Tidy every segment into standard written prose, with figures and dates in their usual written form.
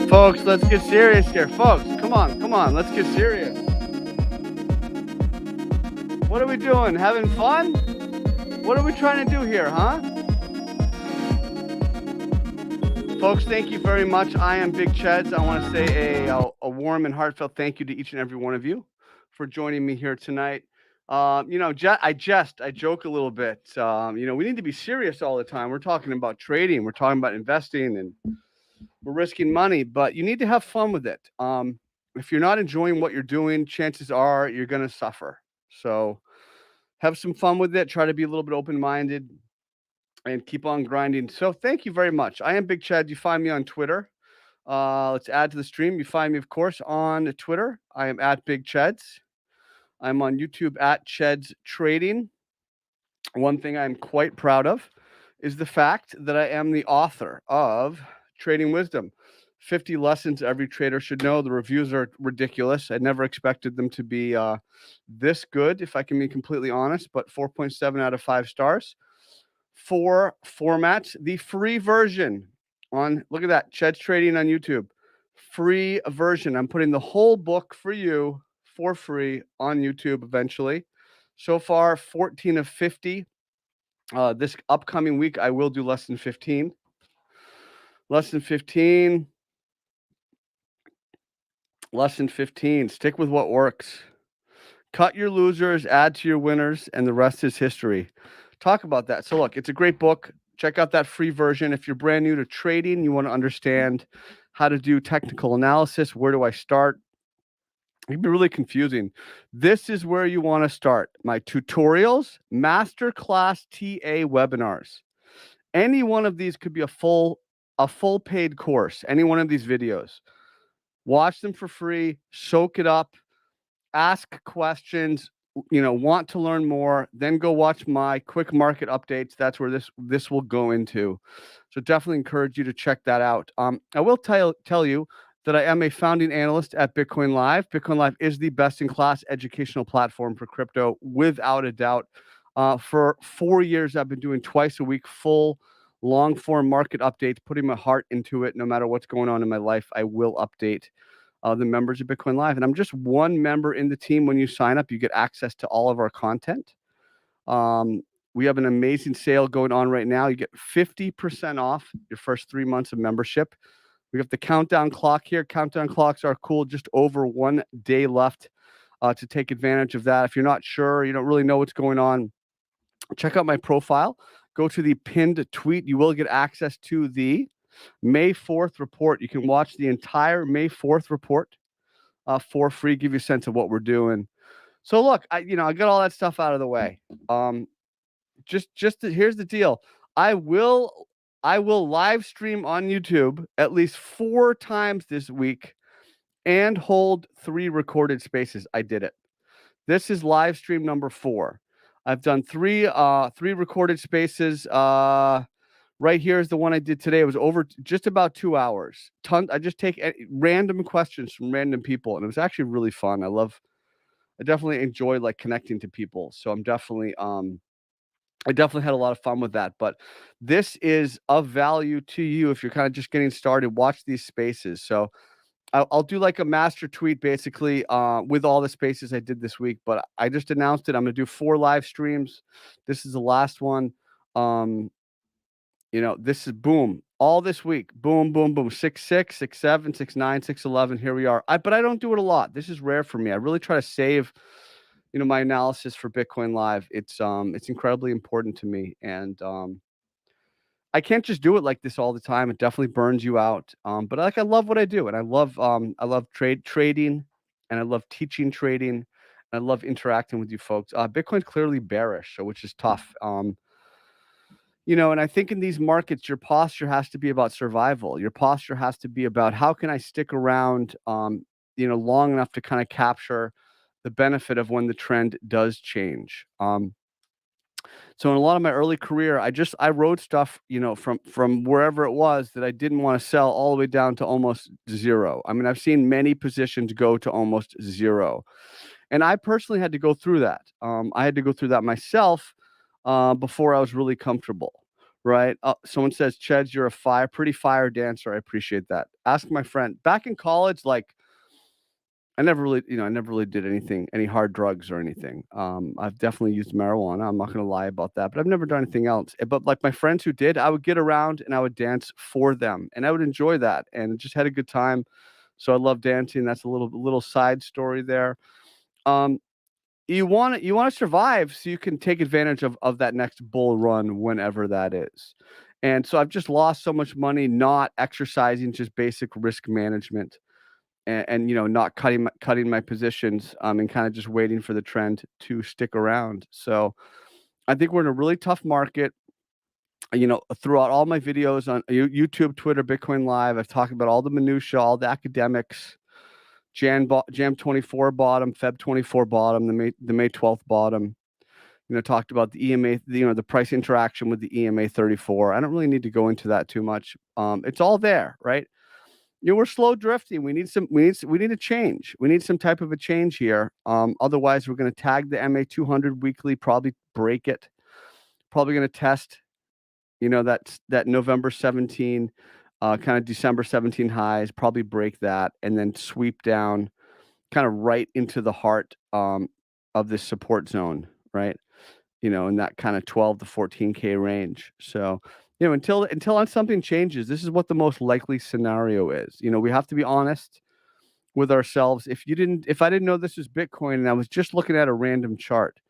Folks, let's get serious here. Folks, come on, let's get serious. What are we doing? Having fun? What are we trying to do here, huh? Folks, thank you very much. I am Big Cheds. I want to say a warm and heartfelt thank you to each and every one of you for joining me here tonight. I joke a little bit. We need to be serious all the time. We're talking about trading. We're talking about investing, and we're risking money, but you need to have fun with it. If you're not enjoying what you're doing, chances are you're going to suffer. So have some fun with it. Try to be a little bit open-minded and keep on grinding. So thank you very much. I am Big Chad. You find me on Twitter. Let's add to the stream. You find me, of course, on Twitter. I am at Big Cheds. I'm on YouTube at Cheds Trading. One thing I'm quite proud of is the fact that I am the author of Trading Wisdom, 50 lessons every trader should know. The reviews are ridiculous. I never expected them to be this good, if I can be completely honest, but 4.7 out of 5 stars. 4 formats. The free version on, look at that, Ched's Trading on YouTube. Free version. I'm putting the whole book for you for free on YouTube eventually. So far, 14 of 50. This upcoming week, I will do less than 15. Less than 15. Less than 15. Stick with what works. Cut your losers, add to your winners, and the rest is history. Talk about that. So look, it's a great book. Check out that free version. If you're brand new to trading, you want to understand how to do technical analysis, where do I start? It can be really confusing. This is where you want to start. My tutorials, masterclass TA webinars. Any one of these could be a full paid course, any one of these videos. Watch them for free, soak it up, ask questions, want to learn more, then go watch my quick market updates. That's where this will go into. So definitely encourage you to check that out. I will tell you that I am a founding analyst at Bitcoin Live. Bitcoin Live is the best-in-class educational platform for crypto, without a doubt. For 4 years, I've been doing twice a week, full long-form market updates, putting my heart into it. No matter what's going on in my life, I will update the members of Bitcoin Live. And I'm just one member in the team. When you sign up, you get access to all of our content. We have an amazing sale going on right now. You get 50% off your first 3 months of membership. We have the countdown clock here. Countdown clocks are cool. Just over 1 day left to take advantage of that. If you're not sure, you don't really know what's going on, check out my profile. Go to the pinned tweet. You will get access to the May 4th report. You can watch the entire May 4th report for free, give you a sense of what we're doing. So look, I got all that stuff out of the way. Here's the deal. I will live stream on YouTube at least 4 times this week and hold 3 recorded spaces. I did it. This is live stream number 4. I've done 3 recorded spaces. Right here is the one I did today. It was over just about 2 hours. I just take random questions from random people, and it was actually really fun. I definitely enjoy connecting to people. So I definitely had a lot of fun with that. But this is of value to you if you're kind of just getting started. Watch these spaces. So I'll do like a master tweet basically with all the spaces I did this week, but I just announced it. I'm going to do 4 live streams. This is the last one. This is boom. All this week. Boom, boom, boom. 6-6, 6-7, 6-9, 6-11. Here we are. But I don't do it a lot. This is rare for me. I really try to save, my analysis for Bitcoin Live. It's incredibly important to me. And I can't just do it like this all the time. It definitely burns you out. But I love what I do, and I love trading, and I love teaching trading, and I love interacting with you folks. Bitcoin's clearly bearish, which is tough. And I think in these markets, your posture has to be about survival. Your posture has to be about how can I stick around, long enough to kind of capture the benefit of when the trend does change. So in a lot of my early career, I wrote stuff, from wherever it was that I didn't want to sell all the way down to almost zero. I mean, I've seen many positions go to almost zero. And I personally had to go through that. I had to go through that myself before I was really comfortable, right? Someone says, Cheds, you're a pretty fire dancer. I appreciate that. Ask my friend. Back in college, I never really did any hard drugs or anything. I've definitely used marijuana. I'm not going to lie about that, but I've never done anything else. But like my friends who did, I would get around and I would dance for them, and I would enjoy that, and just had a good time. So I love dancing. That's a little side story there. You want to survive so you can take advantage of that next bull run whenever that is. And so I've just lost so much money not exercising just basic risk management and not cutting my positions and kind of just waiting for the trend to stick around. So I think we're in a really tough market. Throughout all my videos on YouTube, Twitter, Bitcoin Live, I've talked about all the minutia, all the academics. Jam 24 bottom, Feb 24 bottom, the May 12th bottom. Talked about the EMA, the price interaction with the EMA 34. I don't really need to go into that too much. It's all there, right? We're slow drifting. We need a change. We need some type of a change here. Otherwise, we're going to tag the MA 200 weekly, probably break it. Probably going to test, that November 17, kind of December 17 highs, probably break that, and then sweep down kind of right into the heart of this support zone, right? In that kind of 12 to 14K range. So, until something changes, this is what the most likely scenario is. We have to be honest with ourselves. If I didn't know this was Bitcoin and I was just looking at a random chart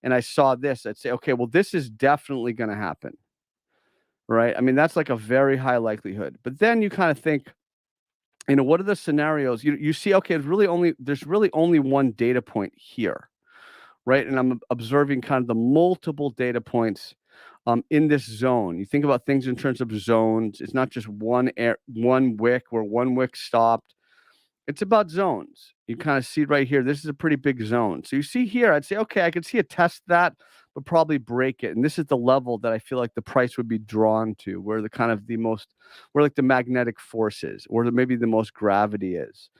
and I saw this, I'd say, okay, well, this is definitely going to happen, right? I mean, that's like a very high likelihood. But then you kind of think, what are the scenarios? You see, okay, there's really only one data point here, right? And I'm observing kind of the multiple data points in this zone. You think about things in terms of zones. It's not just one wick where one wick stopped. It's about zones. You kind of see right here. This is a pretty big zone. So you see here, I'd say, okay, I could see a test that, but probably break it. And this is the level that I feel like the price would be drawn to, where where like the magnetic force is, or maybe the most gravity is.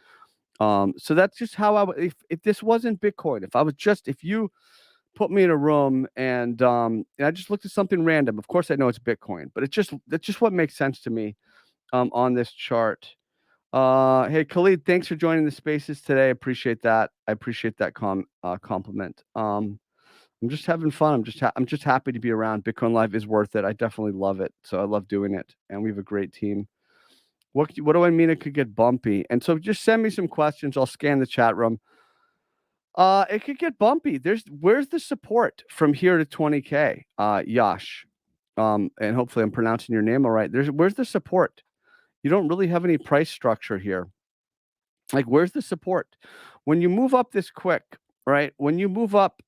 So that's just how if this wasn't Bitcoin, if you put me in a room and I just looked at something random, of course I know it's Bitcoin, but that's just what makes sense to me on this chart. Hey Khalid, thanks for joining the spaces today. I appreciate that. I appreciate that compliment. I'm just having fun. I'm just happy to be around. Bitcoin Live is worth it. I definitely love it. So I love doing it, and we have a great team. What do I mean it could get bumpy? And so just send me some questions. I'll scan the chat room. It could get bumpy. Where's the support from here to 20K? Yash. And hopefully I'm pronouncing your name all right. Where's the support? You don't really have any price structure here. Like, where's the support? When you move up this quick, right? When you move up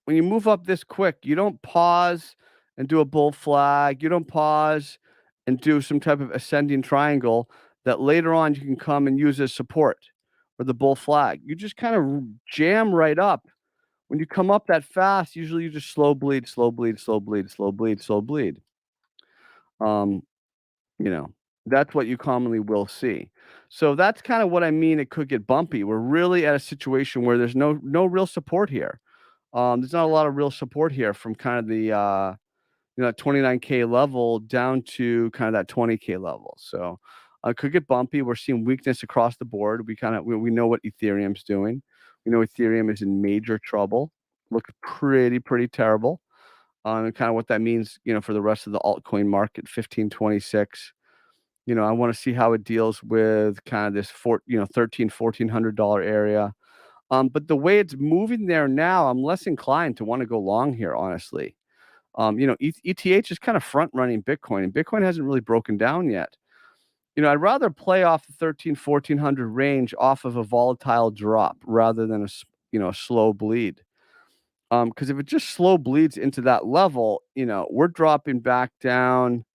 this quick, you don't pause and do a bull flag. You don't pause and do some type of ascending triangle that later on you can come and use as support or the bull flag. You just kind of jam right up. When you come up that fast, usually you just slow bleed, slow bleed, slow bleed, slow bleed, slow bleed. That's what you commonly will see. So that's kind of what I mean. It could get bumpy. We're really at a situation where there's no real support here. There's not a lot of real support here from kind of the 29K level down to kind of that 20K level. So Could get bumpy. We're seeing weakness across the board. We know what Ethereum's doing. We know Ethereum is in major trouble. Looks pretty terrible. And kind of what that means, for the rest of the altcoin market, 1526. I want to see how it deals with kind of this $1,300-$1,400 area. But the way it's moving there now, I'm less inclined to want to go long here, honestly. ETH is kind of front running Bitcoin, and Bitcoin hasn't really broken down yet. I'd rather play off the 1,400 range off of a volatile drop rather than a slow bleed. Because if it just slow bleeds into that level, we're dropping back down.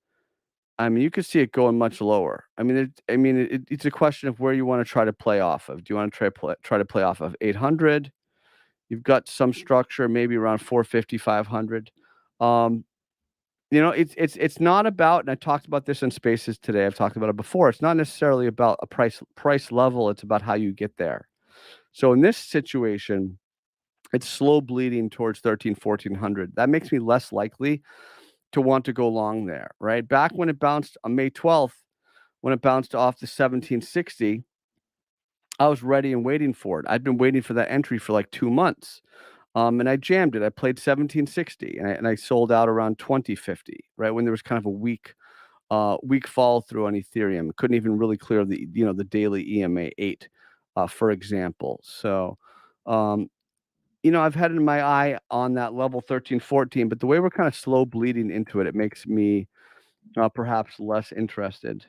I mean, you could see it going much lower. It's a question of where you want to try to play off of. Do you want to try to play off of 800? You've got some structure, maybe around 450, 500. It's not about, and I talked about this in spaces today. I've talked about it before. It's not necessarily about a price level. It's about how you get there. So in this situation, it's slow bleeding towards 1,400. That makes me less likely to want to go long there, right? Back when it bounced on May 12th, when it bounced off the 1760, I was ready and waiting for it. I'd been waiting for that entry for like 2 months. And I jammed it. I played 1760 and I sold out around 2050, right? When there was kind of a weak fall through on Ethereum. Couldn't even really clear the daily EMA 8, for example. So, I've had my eye on that level 1314, but the way we're kind of slow bleeding into it, it makes me perhaps less interested.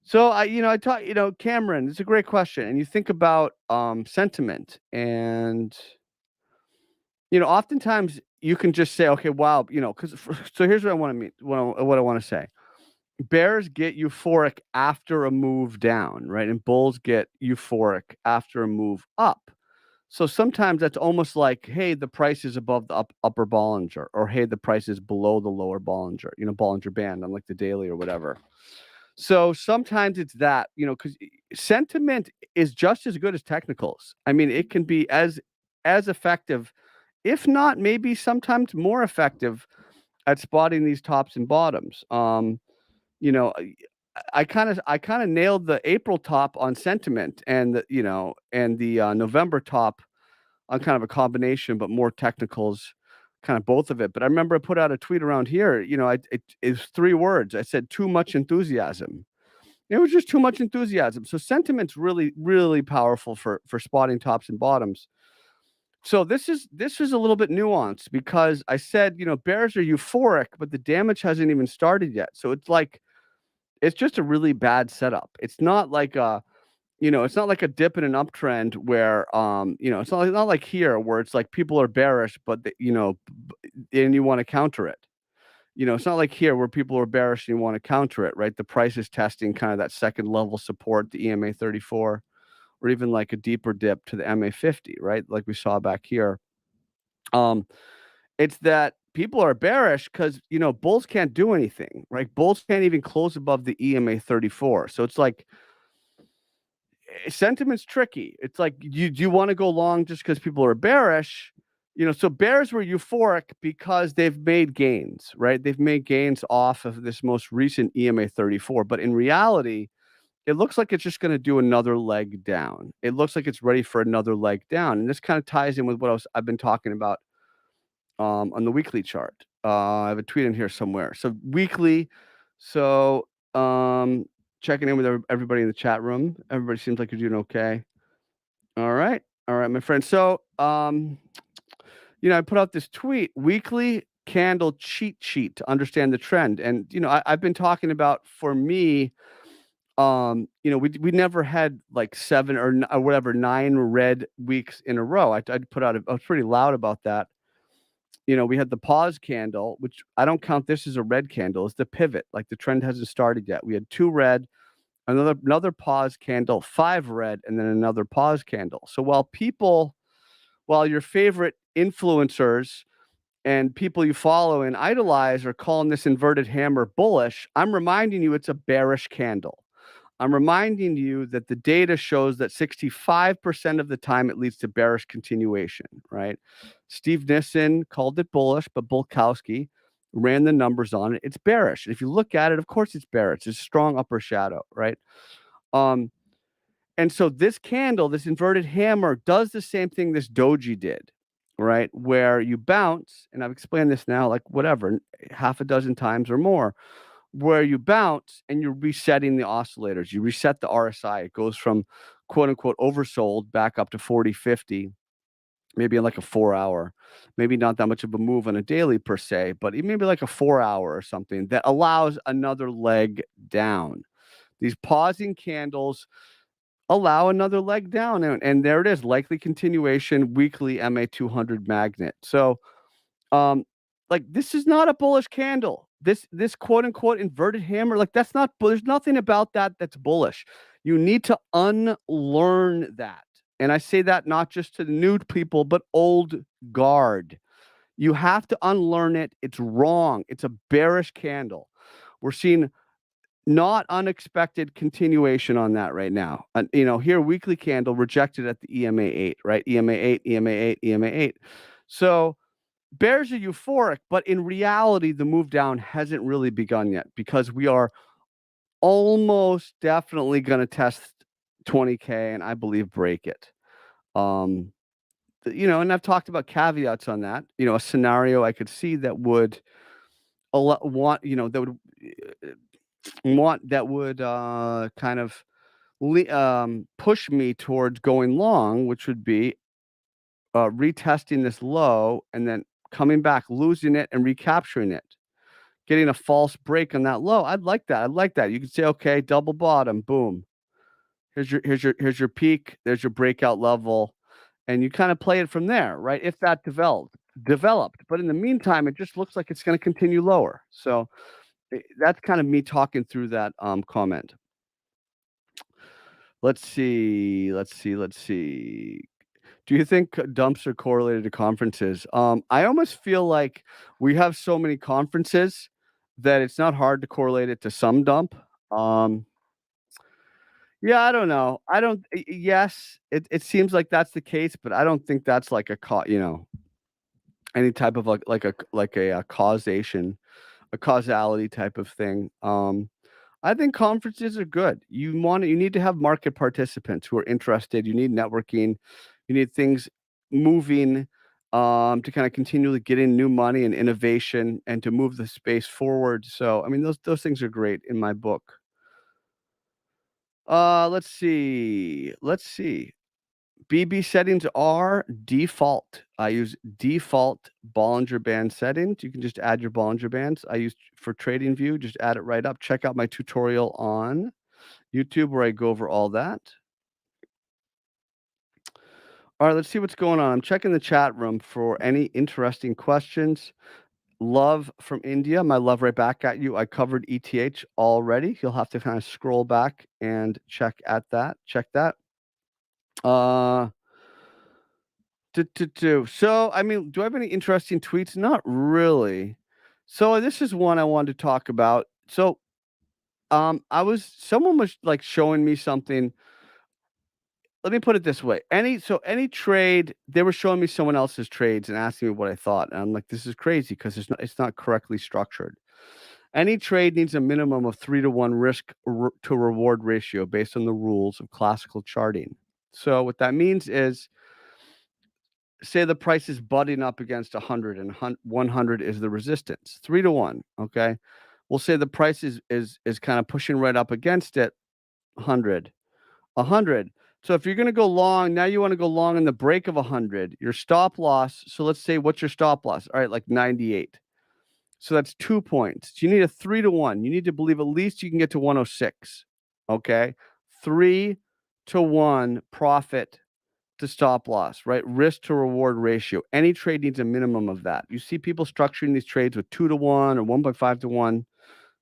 So I thought, Cameron, it's a great question. And you think about sentiment, and oftentimes you can just say, okay, wow, so here's what I want to mean, what I want to say. Bears get euphoric after a move down, right? And bulls get euphoric after a move up. So sometimes that's almost like, hey, the price is above the upper Bollinger, or hey, the price is below the lower Bollinger, Bollinger Band on like the daily or whatever. So sometimes it's that, because sentiment is just as good as technicals. I mean, it can be as effective, if not maybe sometimes more effective, at spotting these tops and bottoms. I kind of nailed the April top on sentiment, and the November top on kind of a combination, but more technicals, kind of both of it. But I remember I put out a tweet around here. It's 3 words. I said too much enthusiasm. It was just too much enthusiasm. So sentiment's really powerful for spotting tops and bottoms. So this is a little bit nuanced, because I said, bears are euphoric, but the damage hasn't even started yet. So it's just a really bad setup. It's not like it's not like a dip in an uptrend where it's not like here where it's like people are bearish, but and you want to counter it. It's not like here where people are bearish and you want to counter it, right? The price is testing kind of that second level support, the EMA 34. Or even like a deeper dip to the MA 50, right? Like we saw back here. It's that people are bearish because, bulls can't do anything, right? Bulls can't even close above the EMA 34. So it's like, sentiment's tricky. It's like, do you want to go long just because people are bearish? So bears were euphoric because they've made gains, right? They've made gains off of this most recent EMA 34. But in reality, it looks like it's just going to do another leg down. It looks like it's ready for another leg down. And this kind of ties in with what I've been talking about on the weekly chart. I have a tweet in here somewhere. So weekly. So checking in with everybody in the chat room. Everybody seems like you're doing okay. All right, my friend. So I put out this tweet, weekly candle cheat sheet to understand the trend. And I've been talking about, for me, we never had like 7 or whatever 9 red weeks in a row. I was pretty loud about that. We had the pause candle, which I don't count this as a red candle. It's the pivot. Like, the trend hasn't started yet. We had 2 red, another pause candle, 5 red, and then another pause candle. So while your favorite influencers and people you follow and idolize are calling this inverted hammer bullish, I'm reminding you it's a bearish candle. I'm reminding you that the data shows that 65% of the time it leads to bearish continuation, right? Steve Nissen called it bullish, but Bulkowski ran the numbers on it. It's bearish. If you look at it, of course it's bearish. It's a strong upper shadow, right? And so this candle, this inverted hammer, does the same thing this doji did, right? Where you bounce, and I've explained this now, like whatever, half a dozen times or more, where you bounce and you're resetting the oscillators. You reset the RSI. It goes from quote unquote oversold back up to 40, 50, maybe in like a 4-hour, maybe not that much of a move on a daily per se, but maybe like a 4-hour or something that allows another leg down. These pausing candles allow another leg down, and there it is, likely continuation, weekly MA200 magnet. So, like this is not a bullish candle. This quote unquote inverted hammer, like that's not. There's nothing about that that's bullish. You need to unlearn that, and I say that not just to the new people, but old guard. You have to unlearn it. It's wrong. It's a bearish candle. We're seeing not unexpected continuation on that right now. Here, weekly candle rejected at the EMA 8, right? EMA 8, EMA 8, EMA 8. So bears are euphoric, but in reality, the move down hasn't really begun yet because we are almost definitely going to test 20K and I believe break it. And I've talked about caveats on that. A scenario I could see that would kind of push me towards going long, which would be retesting this low and then coming back, losing it and recapturing it, getting a false break on that low. I'd like that. I'd like that. You could say, okay, double bottom, boom. Here's your peak. There's your breakout level, and you kind of play it from there, right? If that developed, but in the meantime, it just looks like it's going to continue lower. So that's kind of me talking through that comment. Let's see. Do you think dumps are correlated to conferences? I almost feel like we have so many conferences that it's not hard to correlate it to some dump. Yeah, I don't know. I don't. Yes, it seems like that's the case, but I don't think that's like any type of like a causation, a causality type of thing. I think conferences are good. You need to have market participants who are interested. You need networking. You need things moving to kind of continually get in new money and innovation and to move the space forward. So, I mean, those things are great in my book. Let's see. BB settings are default. I use default Bollinger Band settings. You can just add your Bollinger Bands. I use for TradingView, just add it right up. Check out my tutorial on YouTube where I go over all that. All right, let's see what's going on. I'm checking the chat room for any interesting questions. Love from India. My love right back at you. I covered ETH already. You'll have to kind of scroll back and check that. So, I mean, do I have any interesting tweets? Not really. So this is one I wanted to talk about. So, someone was like showing me something. Let me put it this way. Any trade, they were showing me someone else's trades and asking me what I thought. And I'm like, this is crazy because it's not correctly structured. Any trade needs a minimum of 3-to-1 risk to reward ratio based on the rules of classical charting. So what that means is, say the price is butting up against 100 and 100 is the resistance, 3-to-1. Okay. We'll say the price is kind of pushing right up against it, 100. So if you're going to go long, now you want to go long in the break of 100, your stop loss. So let's say, what's your stop loss? All right, like 98. So that's 2 points. So you need a 3-to-1. You need to believe at least you can get to 106. Okay. 3-to-1 profit to stop loss, right? Risk to reward ratio. Any trade needs a minimum of that. You see people structuring these trades with 2-to-1 or 1.5-to-1.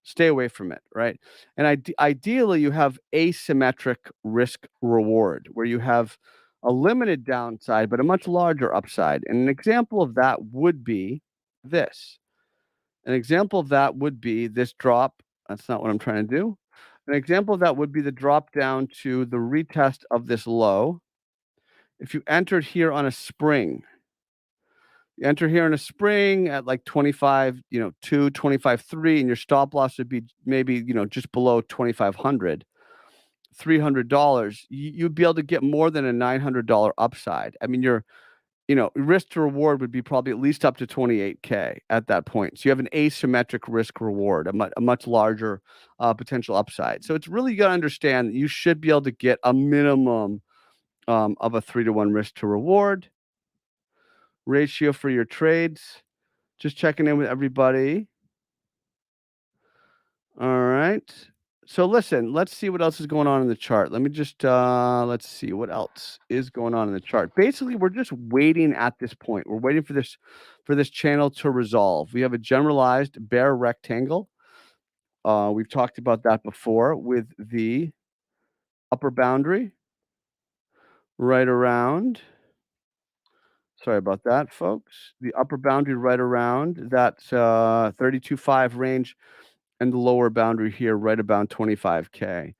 Stay away from it, right? And ideally, you have asymmetric risk reward where you have a limited downside, but a much larger upside. And an example of that would be this. An example of that would be this drop. That's not what I'm trying to do. An example of that would be the drop down to the retest of this low. If you entered here on a spring, You enter here in a spring at like 25, 2, 25, 3, and your stop loss would be maybe, just below 2,500, $300. You'd be able to get more than a $900 upside. I mean, risk to reward would be probably at least up to 28K at that point. So you have an asymmetric risk reward, a much larger potential upside. So it's really, you got to understand that you should be able to get a minimum of a 3-to-1 risk to reward ratio for your trades. Just checking in with everybody. All right. So listen, let's see what else is going on in the chart. Let me just let's see what else is going on in the chart. Basically, we're just waiting at this point. We're waiting for this channel to resolve. We have a generalized bear rectangle. We've talked about that before with the upper boundary right around. Sorry about that, folks. The upper boundary right around that 32.5 range, and the lower boundary here right about 25K,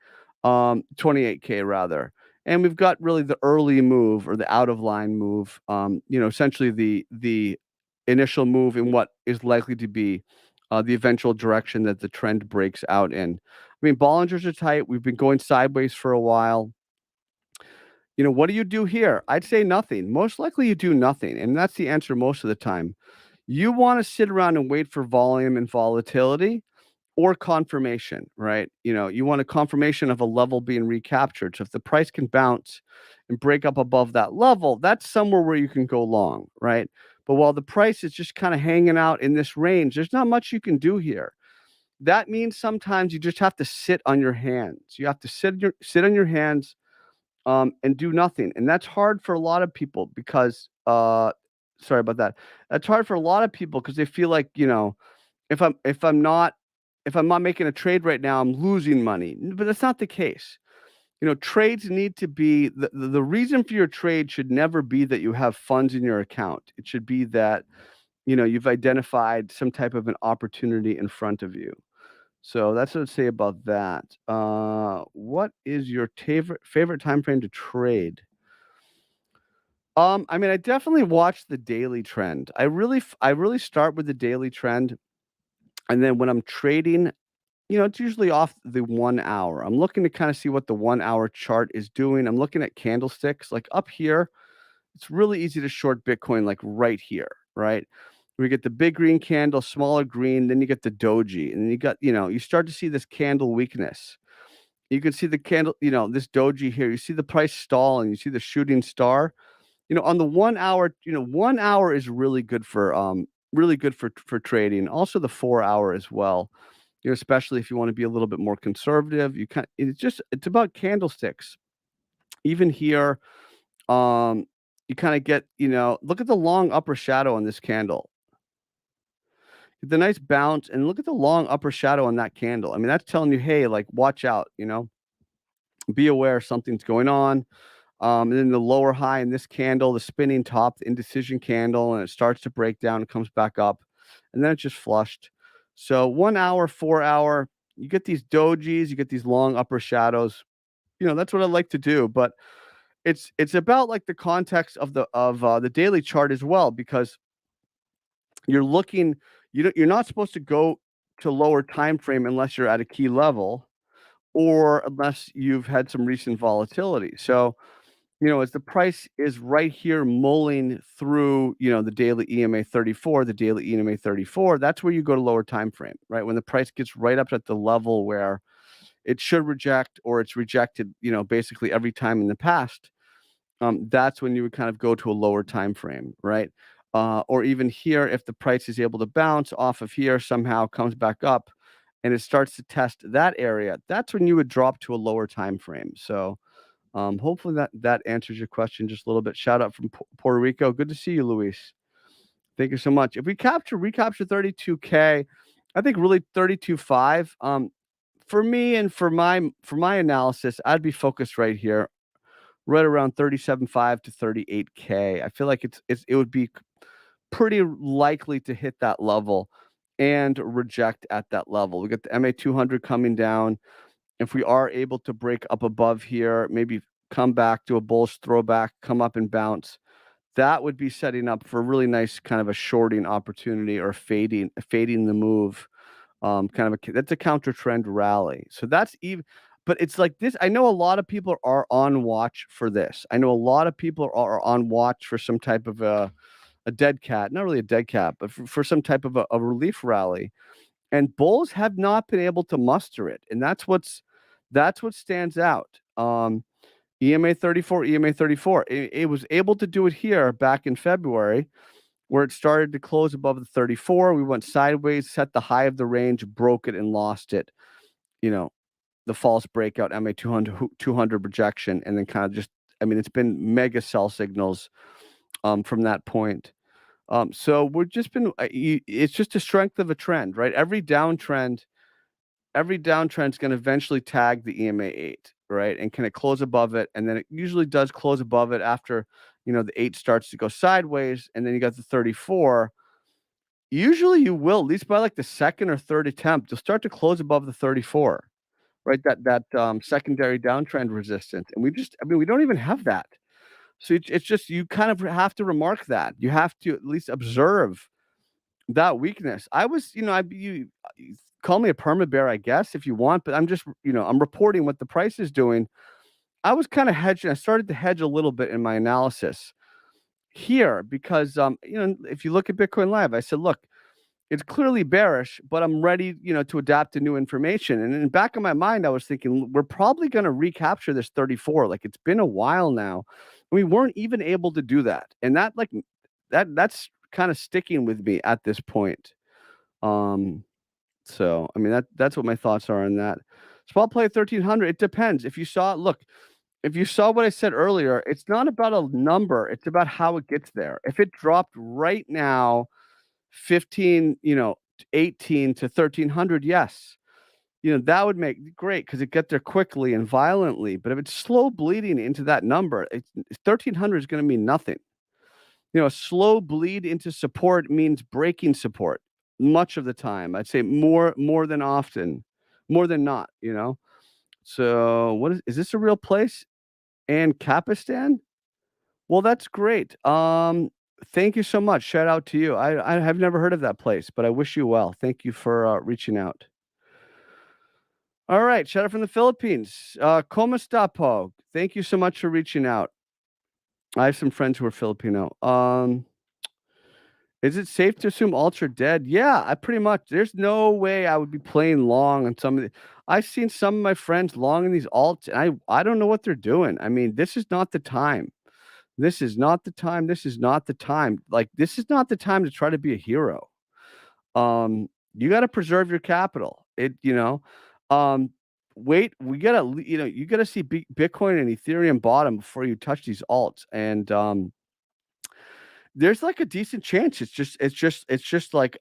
28K rather. And we've got really the early move or the out of line move, essentially the initial move in what is likely to be the eventual direction that the trend breaks out in. I mean, Bollingers are tight. We've been going sideways for a while. What do you do here? I'd say nothing. Most likely you do nothing. And that's the answer most of the time. You want to sit around and wait for volume and volatility or confirmation, right? You want a confirmation of a level being recaptured. So if the price can bounce and break up above that level, that's somewhere where you can go long, right? But while the price is just kind of hanging out in this range, there's not much you can do here. That means sometimes you just have to sit on your hands. You have to sit on your hands and do nothing. And that's hard for a lot of people because sorry about that. That's hard for a lot of people because they feel like, if I'm not making a trade right now, I'm losing money. But that's not the case. Trades need to be the reason for your trade should never be that you have funds in your account. It should be that, you've identified some type of an opportunity in front of you. So that's what I'd say about that. What is your favorite time frame to trade? I mean, I definitely watch the daily trend. I really start with the daily trend, and then when I'm trading, it's usually off the 1 hour. I'm looking to kind of see what the 1 hour chart is doing. I'm looking at candlesticks. Like up here, it's really easy to short Bitcoin, like right here, right? We get the big green candle, smaller green, then you get the doji, and then you got, you start to see this candle weakness. You can see the candle, this doji here. You see the price stall, and you see the shooting star. On the 1 hour, 1 hour is really good for trading. Also the 4 hour as well. Especially if you want to be a little bit more conservative, it's about candlesticks. Even here, you kind of get, look at the long upper shadow on this candle. The nice bounce, and look at the long upper shadow on that candle. I mean, that's telling you, hey, like, watch out, be aware something's going on. And then the lower high in this candle, the spinning top, the indecision candle, and it starts to break down and comes back up. And then it just flushed. So 1 hour, 4 hour, you get these dojis, you get these long upper shadows. That's what I like to do. But it's about like the context of the daily chart as well, because you're looking, you're not supposed to go to lower time frame unless you're at a key level or unless you've had some recent volatility. So as the price is right here mulling through, the daily EMA 34, the daily EMA 34, that's where you go to lower time frame, right? When the price gets right up at the level where it should reject or it's rejected, basically every time in the past, that's when you would kind of go to a lower time frame, right? Or even here, if the price is able to bounce off of here, somehow comes back up and it starts to test that area, that's when you would drop to a lower time frame. So hopefully that answers your question just a little bit. Shout out from Puerto Rico. Good to see you, Luis. Thank you so much. If we recapture 32K, I think really 32.5. For me and for my analysis, I'd be focused right here, right around 37.5 to 38K. I feel like it would be pretty likely to hit that level and reject at that level. We got the MA 200 coming down. If we are able to break up above here, maybe come back to a bullish throwback, come up and bounce, that would be setting up for a really nice kind of a shorting opportunity or fading the move. Kind of that's a counter trend rally. So that's even, but it's like this. I know a lot of people are on watch for this. I know a lot of people are on watch for some type of a dead cat, not really a dead cat, but for some type of a relief rally. And bulls have not been able to muster it, and that's what stands out. EMA 34, EMA 34. It was able to do it here back in February, where it started to close above the 34. We went sideways, set the high of the range, broke it, and lost it. You know, the false breakout MA 200 rejection, and then kind of just, I mean, it's been mega sell signals from that point. So we've just been, it's just a strength of a trend, right? Every downtrend is going to eventually tag the EMA 8, right? And can it close above it? And then it usually does close above it after, the 8 starts to go sideways, and then you got the 34. Usually you will, at least by like the second or third attempt, you'll start to close above the 34, right? That secondary downtrend resistance. And we don't even have that. So it's just, you kind of have to remark that. You have to at least observe that weakness. I was, you call me a perma bear, I guess, if you want, but I'm just, I'm reporting what the price is doing. I was kind of hedging. I started to hedge a little bit in my analysis here because, if you look at Bitcoin Live, I said, look, it's clearly bearish, but I'm ready, to adapt to new information. And in the back of my mind, I was thinking we're probably going to recapture this 34. Like, it's been a while now. We weren't even able to do that. And that's kind of sticking with me at this point. So I mean that's what my thoughts are on that. Spot play 1300. It depends. If you saw what I said earlier, it's not about a number, it's about how it gets there. If it dropped right now 15, 18 to 1300, yes. That would make great because it get there quickly and violently. But if it's slow bleeding into that number, 1300 is going to mean nothing. A slow bleed into support means breaking support much of the time. I'd say more than often, more than not. So what is this a real place? And Kapistan? Well, that's great. Thank you so much. Shout out to you. I have never heard of that place, but I wish you well. Thank you for reaching out. All right, shout out from the Philippines. Como está, po? Thank you so much for reaching out. I have some friends who are Filipino. Is it safe to assume alts are dead? Yeah, I pretty much. There's no way I would be playing long on some of the. I've seen some of my friends long in these alts, and I don't know what they're doing. I mean, this is not the time. This is not the time. This is not the time. Like, this is not the time to try to be a hero. You got to preserve your capital. Um, wait. You gotta see Bitcoin and Ethereum bottom before you touch these alts, and there's like a decent chance it's just like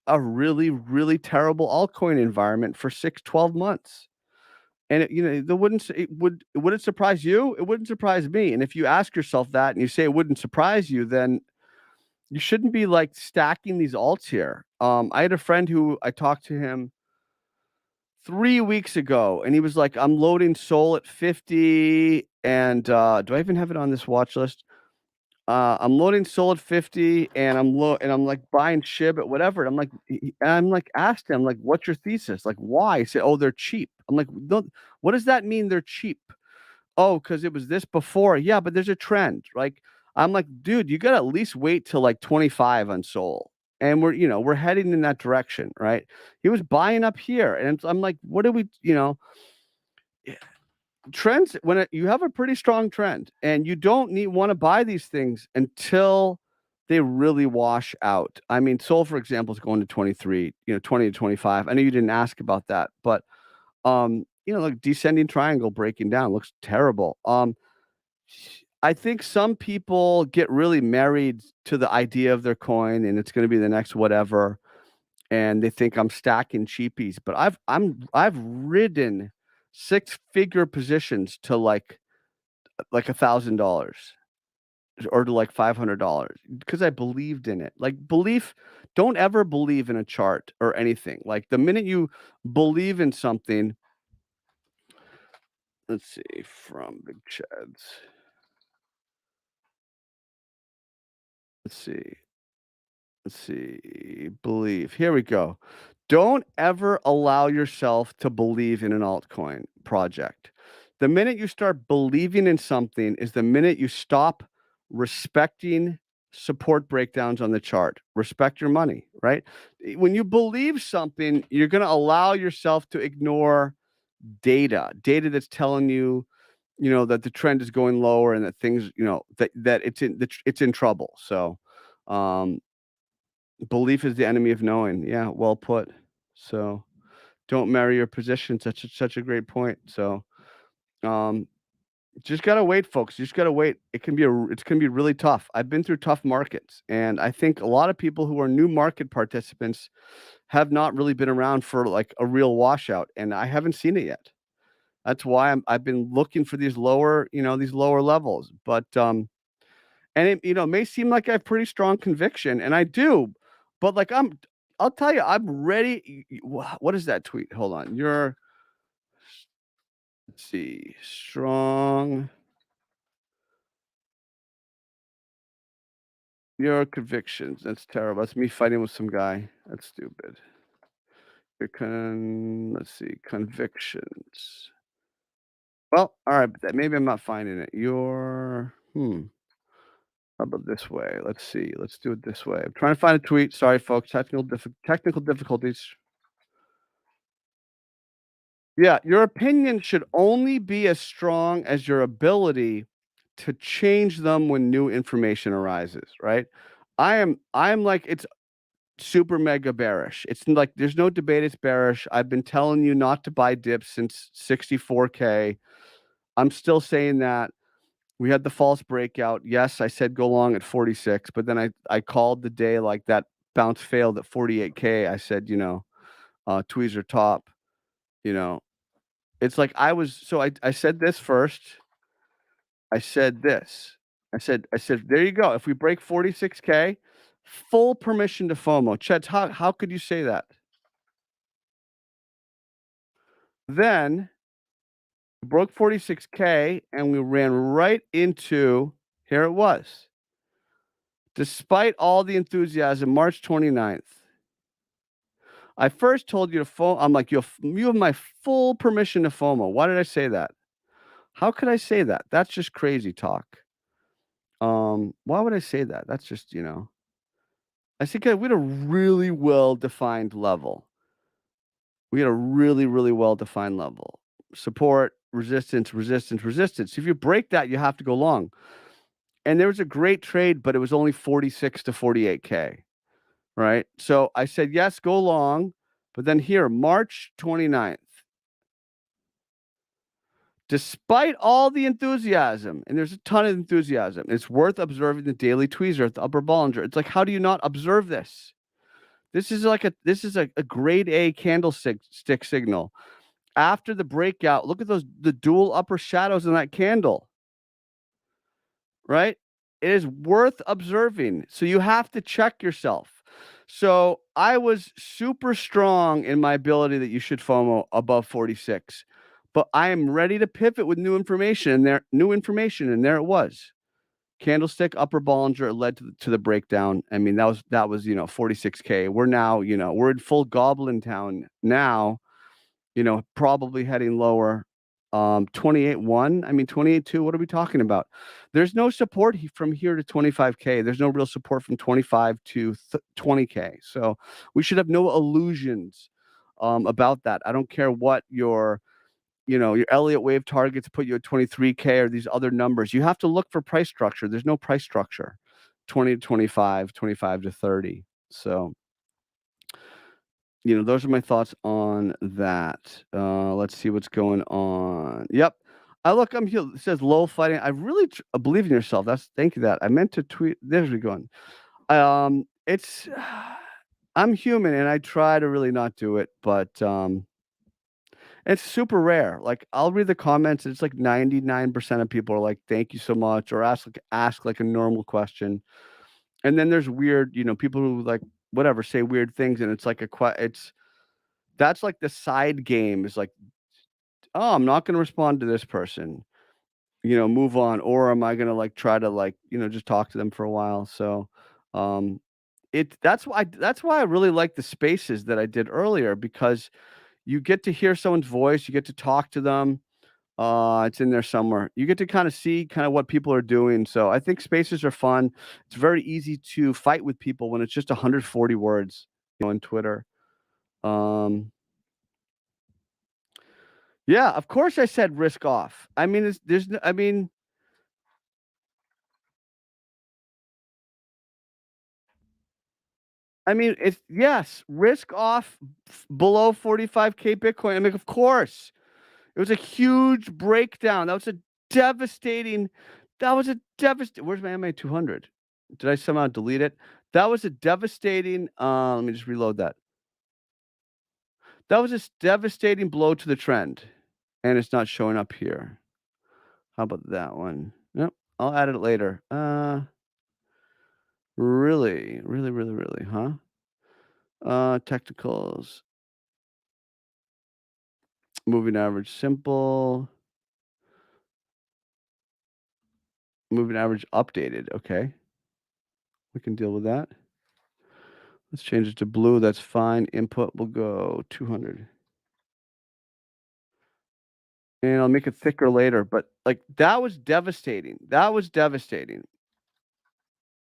a really, really terrible altcoin environment for 6-12 months. And would it surprise you? It wouldn't surprise me. And if you ask yourself that and you say it wouldn't surprise you, then you shouldn't be like stacking these alts here. I had a friend who I talked to him 3 weeks ago, and he was like, I'm loading Sol at 50. And do I even have it on this watch list? I'm loading Sol at 50, and I'm like buying SHIB at whatever. And I'm like, asked him, like, what's your thesis? Like, why? He said, oh, they're cheap. I'm like, no, what does that mean? They're cheap? Oh, because it was this before. Yeah, but there's a trend. Like, I'm like, dude, you gotta at least wait till like 25 on Sol. And we're heading in that direction, right? He was buying up here, and I'm like, what do we, trends you have a pretty strong trend and you don't want to buy these things until they really wash out. I mean, Sol, for example, is going to 23, 20 to 25. I know you didn't ask about that, but like descending triangle breaking down looks terrible. I think some people get really married to the idea of their coin and it's going to be the next whatever, and they think I'm stacking cheapies, but I've ridden six-figure positions to like $1,000 or to like $500 because I believed in it. Like, don't ever believe in a chart or anything. Like, the minute you believe in something, let's see, from Big Chads. Let's see. Let's see. Believe. Here we go. Don't ever allow yourself to believe in an altcoin project. The minute you start believing in something is the minute you stop respecting support breakdowns on the chart. Respect your money, right? When you believe something, you're going to allow yourself to ignore data that's telling you, that the trend is going lower and that things, that it's in trouble. So, um, belief is the enemy of knowing. Yeah, well put. So, don't marry your position. Such a great point. So, um, just gotta wait, folks. You just gotta wait. It's gonna be really tough. I've been through tough markets, and I think a lot of people who are new market participants have not really been around for like a real washout, and I haven't seen it yet. That's why I've been looking for these lower levels. But and it, may seem like I have pretty strong conviction, and I do, but like I'll tell you, I'm ready. What is that tweet? Hold on. Let's see, strong your convictions. That's terrible. That's me fighting with some guy. That's stupid. Let's see, convictions. Well, all right, but maybe I'm not finding it. How about this way? Let's see. Let's do it this way. I'm trying to find a tweet. Sorry, folks. Technical difficulties. Yeah, your opinion should only be as strong as your ability to change them when new information arises, right? I'm like it's super mega bearish. It's like there's no debate it's bearish. I've been telling you not to buy dips since 64K. I'm still saying that. We had the false breakout. Yes, I said go long at 46, but then I called the day like that bounce failed at 48K. I said, tweezer top, you know. It's like I said this first. I said this. I said, there you go. If we break 46K, full permission to FOMO. Chet, how could you say that? Then we broke 46K and we ran right into here it was. Despite all the enthusiasm, March 29th. I first told you to FOMO. I'm like, you have my full permission to FOMO. Why did I say that? How could I say that? That's just crazy talk. Why would I say that? That's just, I think we had a really well-defined level. We had a really, really well-defined level. Support, resistance, resistance, resistance. If you break that, you have to go long. And there was a great trade, but it was only 46 to 48K, right? So I said, yes, go long. But then here, March 29th, despite all the enthusiasm, and there's a ton of enthusiasm, it's worth observing the daily tweezer at the upper Bollinger. It's like, how do you not observe this? This is a grade A candlestick signal. After the breakout, look at the dual upper shadows in that candle, right? It is worth observing. So you have to check yourself. So I was super strong in my ability that you should FOMO above 46, but I am ready to pivot with new information, and there it was. Candlestick upper Bollinger led to the breakdown. I mean, that was 46K. We're now, we're in full goblin town now, probably heading lower. 28.1, I mean 28.2, what are we talking about? There's no support from here to 25K. There's no real support from 25 to 20K. So we should have no illusions about that. I don't care what your Elliott wave targets put you at 23K or these other numbers. You have to look for price structure. There's no price structure. 20 to 25, 25 to 30. So, those are my thoughts on that. Let's see what's going on. Yep. I'm here. It says low fighting. I really believe in yourself. Thank you that. I meant to tweet. There's we going. It's I'm human and I try to really not do it, but it's super rare. Like I'll read the comments, and it's like 99% of people are like, "Thank you so much," or ask like a normal question. And then there's weird, people who like whatever say weird things, and it's like that's like the side game is like, oh, I'm not going to respond to this person, move on, or am I going to like try to like just talk to them for a while? So That's why I really like the spaces that I did earlier, because you get to hear someone's voice, you get to talk to them. It's in there somewhere. You get to kind of see kind of what people are doing. So I think spaces are fun. It's very easy to fight with people when it's just 140 words, on Twitter. Yeah, of course I said risk off. I mean, it's yes, risk off below 45K Bitcoin. I mean, of course. It was a huge breakdown. That was a devastating where's my MA200? Did I somehow delete it? That was a devastating, let me just reload that. That was a devastating blow to the trend, and it's not showing up here. How about that one? Nope, I'll add it later. Really? Really, really, really, huh? Technicals. Moving average simple. Moving average updated, okay. We can deal with that. Let's change it to blue, that's fine. Input will go 200. And I'll make it thicker later, but, like, that was devastating. That was devastating.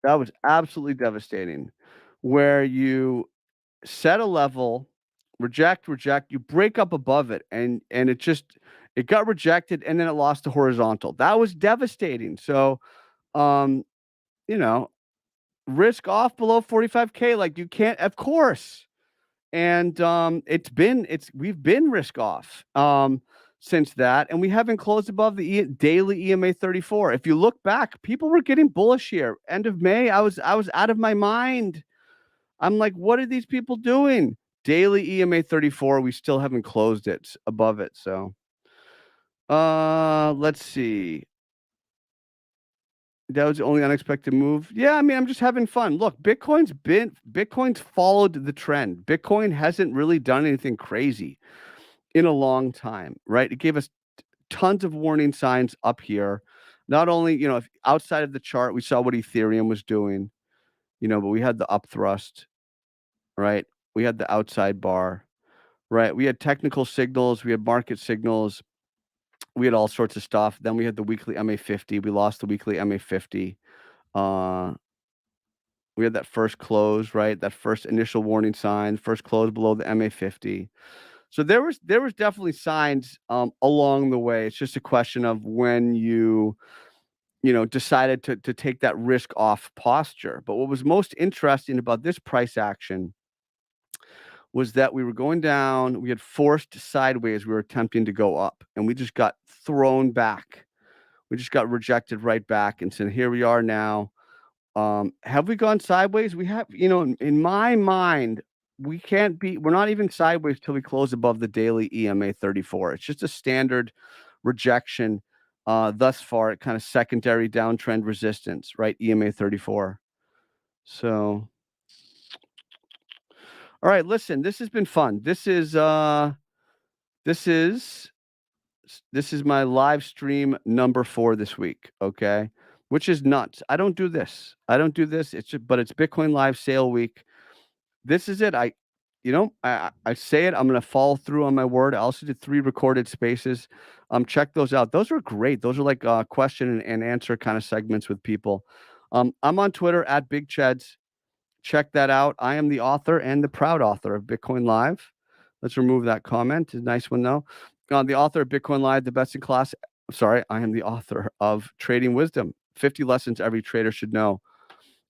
That was absolutely devastating, where you set a level, reject, reject, you break up above it, and it got rejected, and then it lost the horizontal. That was devastating. So, um, you know, risk off below 45K, like, you can't, of course. And, we've been risk off, since that, and we haven't closed above the daily EMA 34. If you look back, people were getting bullish here. End of May, I was out of my mind. I'm like, "What are these people doing?" Daily EMA 34, we still haven't closed it above it, so, let's see. That was the only unexpected move. Yeah, I mean, I'm just having fun. Look, Bitcoin's followed the trend. Bitcoin hasn't really done anything crazy in a long time, right? It gave us tons of warning signs up here. Not only, if outside of the chart, we saw what Ethereum was doing, but we had the up thrust, right? We had the outside bar, right? We had technical signals, we had market signals, we had all sorts of stuff. Then we had the weekly MA50. We lost the weekly MA50. Uh, we had that first close, right? That first initial warning sign, first close below the MA50. So there was definitely signs along the way. It's just a question of when you decided to take that risk off posture. But what was most interesting about this price action was that we were going down, we had forced sideways, we were attempting to go up, and we just got thrown back. We just got rejected right back, and so here we are now. Have we gone sideways? We have, in my mind, we're not even sideways till we close above the daily EMA 34. It's just a standard rejection thus far at kind of secondary downtrend resistance, right? EMA 34. So, all right, listen, this has been fun. This is this is my live stream number 4 this week, okay? Which is nuts. I don't do this. I don't do this. But it's Bitcoin live sale week. This is it. I say it. I'm gonna follow through on my word. I also did 3 recorded spaces. Check those out. Those are great. Those are like question and answer kind of segments with people. I'm on Twitter at Big Cheds. Check that out. I am the author and the proud author of Bitcoin Live. Let's remove that comment. It's a nice one though. The author of Bitcoin Live, the best in class. Sorry, I am the author of Trading Wisdom, 50 lessons every trader should know.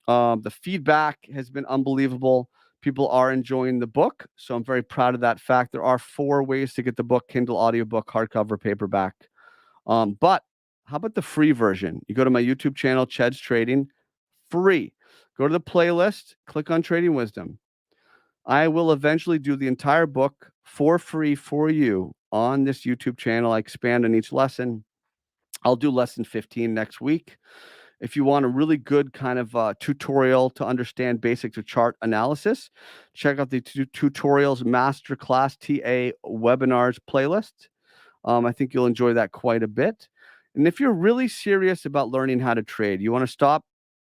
The feedback has been unbelievable. People are enjoying the book, so I'm very proud of that fact. There are 4 ways to get the book: Kindle audiobook, hardcover, paperback. But how about the free version? You go to my YouTube channel, Ched's Trading, free. Go to the playlist, click on Trading Wisdom. I will eventually do the entire book for free for you on this YouTube channel. I expand on each lesson. I'll do lesson 15 next week. If you want a really good kind of tutorial to understand basics of chart analysis, check out the tutorials masterclass TA webinars playlist. I think you'll enjoy that quite a bit. And if you're really serious about learning how to trade, you want to stop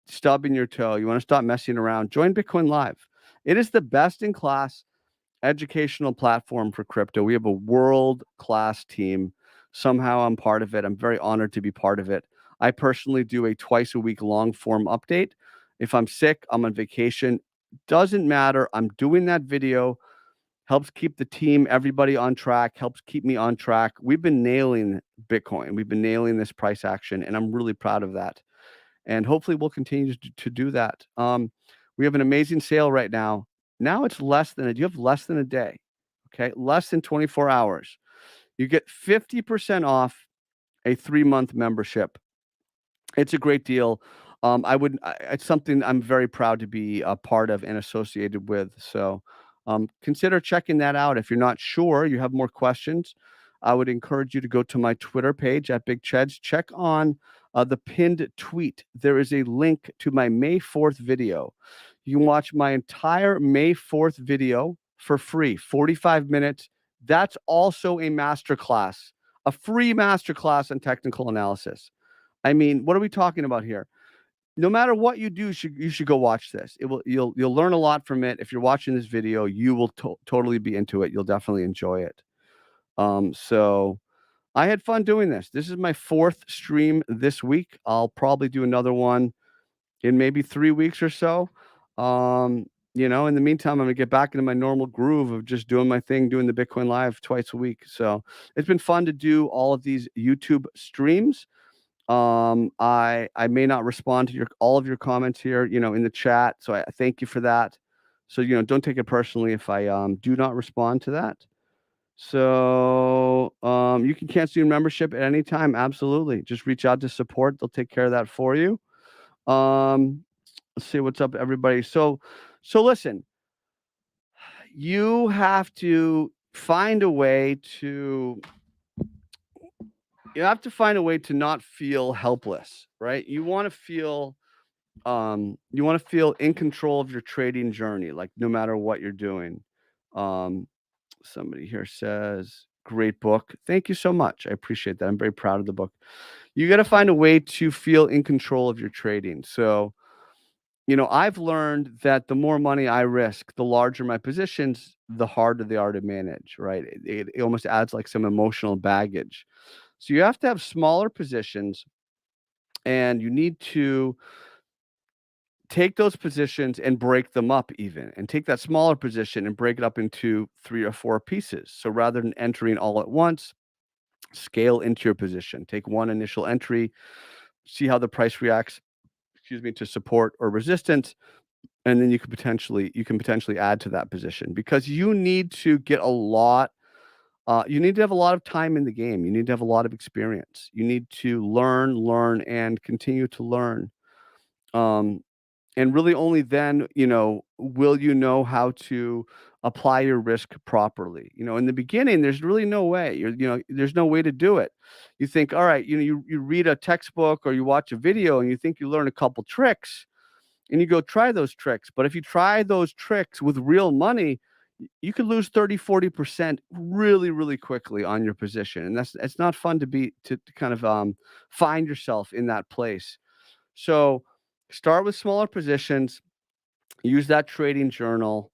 stubbing your toe, you want to stop messing around, join Bitcoin Live. It is the best in class educational platform for crypto. We have a world-class team. Somehow I'm part of it. I'm very honored to be part of it. I personally do a twice a week long form update. If I'm sick, I'm on vacation, doesn't matter. I'm doing that video, helps keep the team, everybody on track, helps keep me on track. We've been nailing Bitcoin. We've been nailing this price action, and I'm really proud of that. And hopefully we'll continue to do that. We have an amazing sale right now. Now it's you have less than a day, okay? Less than 24 hours. You get 50% off a 3-month membership. It's a great deal. It's something I'm very proud to be a part of and associated with. So consider checking that out. If you're not sure, you have more questions, I would encourage you to go to my Twitter page at Big Cheds. Check on the pinned tweet. There is a link to my May 4th video. You can watch my entire May 4th video for free, 45 minutes. That's also a masterclass, a free masterclass on technical analysis. I mean, what are we talking about here? No matter what you do, you should go watch this. You'll learn a lot from it. If you're watching this video, you will totally be into it. You'll definitely enjoy it. So I had fun doing this. This is my 4th stream this week. I'll probably do another one in maybe 3 weeks or so. In the meantime, I'm gonna get back into my normal groove of just doing my thing, doing the Bitcoin Live twice a week. So it's been fun to do all of these YouTube streams. I may not respond to all of your comments here, in the chat. So I thank you for that. So, don't take it personally if I do not respond to that. So you can cancel your membership at any time. Absolutely. Just reach out to support. They'll take care of that for you. Let's see what's up, everybody. So listen, you have to find a way to not feel helpless, right? You want to feel in control of your trading journey, like no matter what you're doing. Somebody here says, great book. Thank you so much. I appreciate that. I'm very proud of the book. You got to find a way to feel in control of your trading. So, I've learned that the more money I risk, the larger my positions, the harder they are to manage, right? It almost adds like some emotional baggage. So you have to have smaller positions, and you need to take those positions and break them up even, and take that smaller position and break it up into 3 or 4 pieces. So rather than entering all at once, scale into your position. Take one initial entry, see how the price reacts, to support or resistance, and then you can potentially add to that position, because you need to get a lot. You need to have a lot of time in the game. You need to have a lot of experience. You need to learn, and continue to learn. And really only then, will you know how to apply your risk properly. In the beginning, there's really no way. There's no way to do it. You think, all right, you read a textbook or you watch a video and you think you learn a couple tricks and you go try those tricks. But if you try those tricks with real money, you could lose 30-40% really, really quickly on your position. And it's not fun to kind of find yourself in that place. So start with smaller positions, use that trading journal,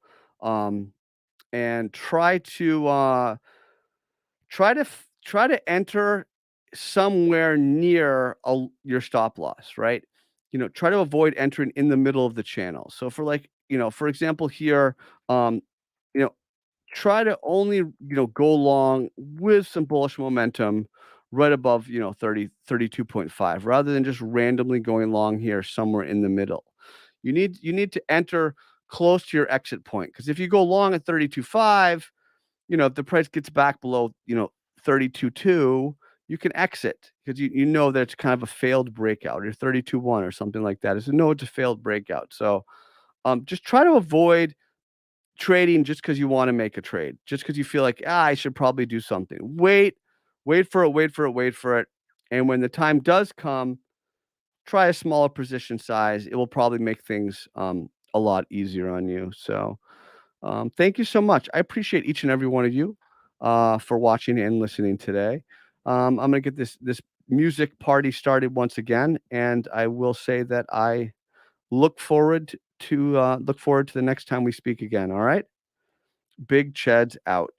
and try to enter somewhere near your stop loss, right? Try to avoid entering in the middle of the channel. So for example, here, you know, try to only, go long with some bullish momentum right above, 32.5, rather than just randomly going long here somewhere in the middle. You need to enter close to your exit point, because if you go long at 32.5, if the price gets back below, 32.2, you can exit, because you know that it's kind of a failed breakout, or 32.1 or something like that. It's a failed breakout. So just try to avoid trading just because you want to make a trade, just because you feel like, I should probably do something. Wait for it. And when the time does come, try a smaller position size. It will probably make things a lot easier on you. So thank you so much. I appreciate each and every one of you for watching and listening today. I'm going to get this music party started once again. And I will say that I Look forward to the next time we speak again. All right. Big Cheds out.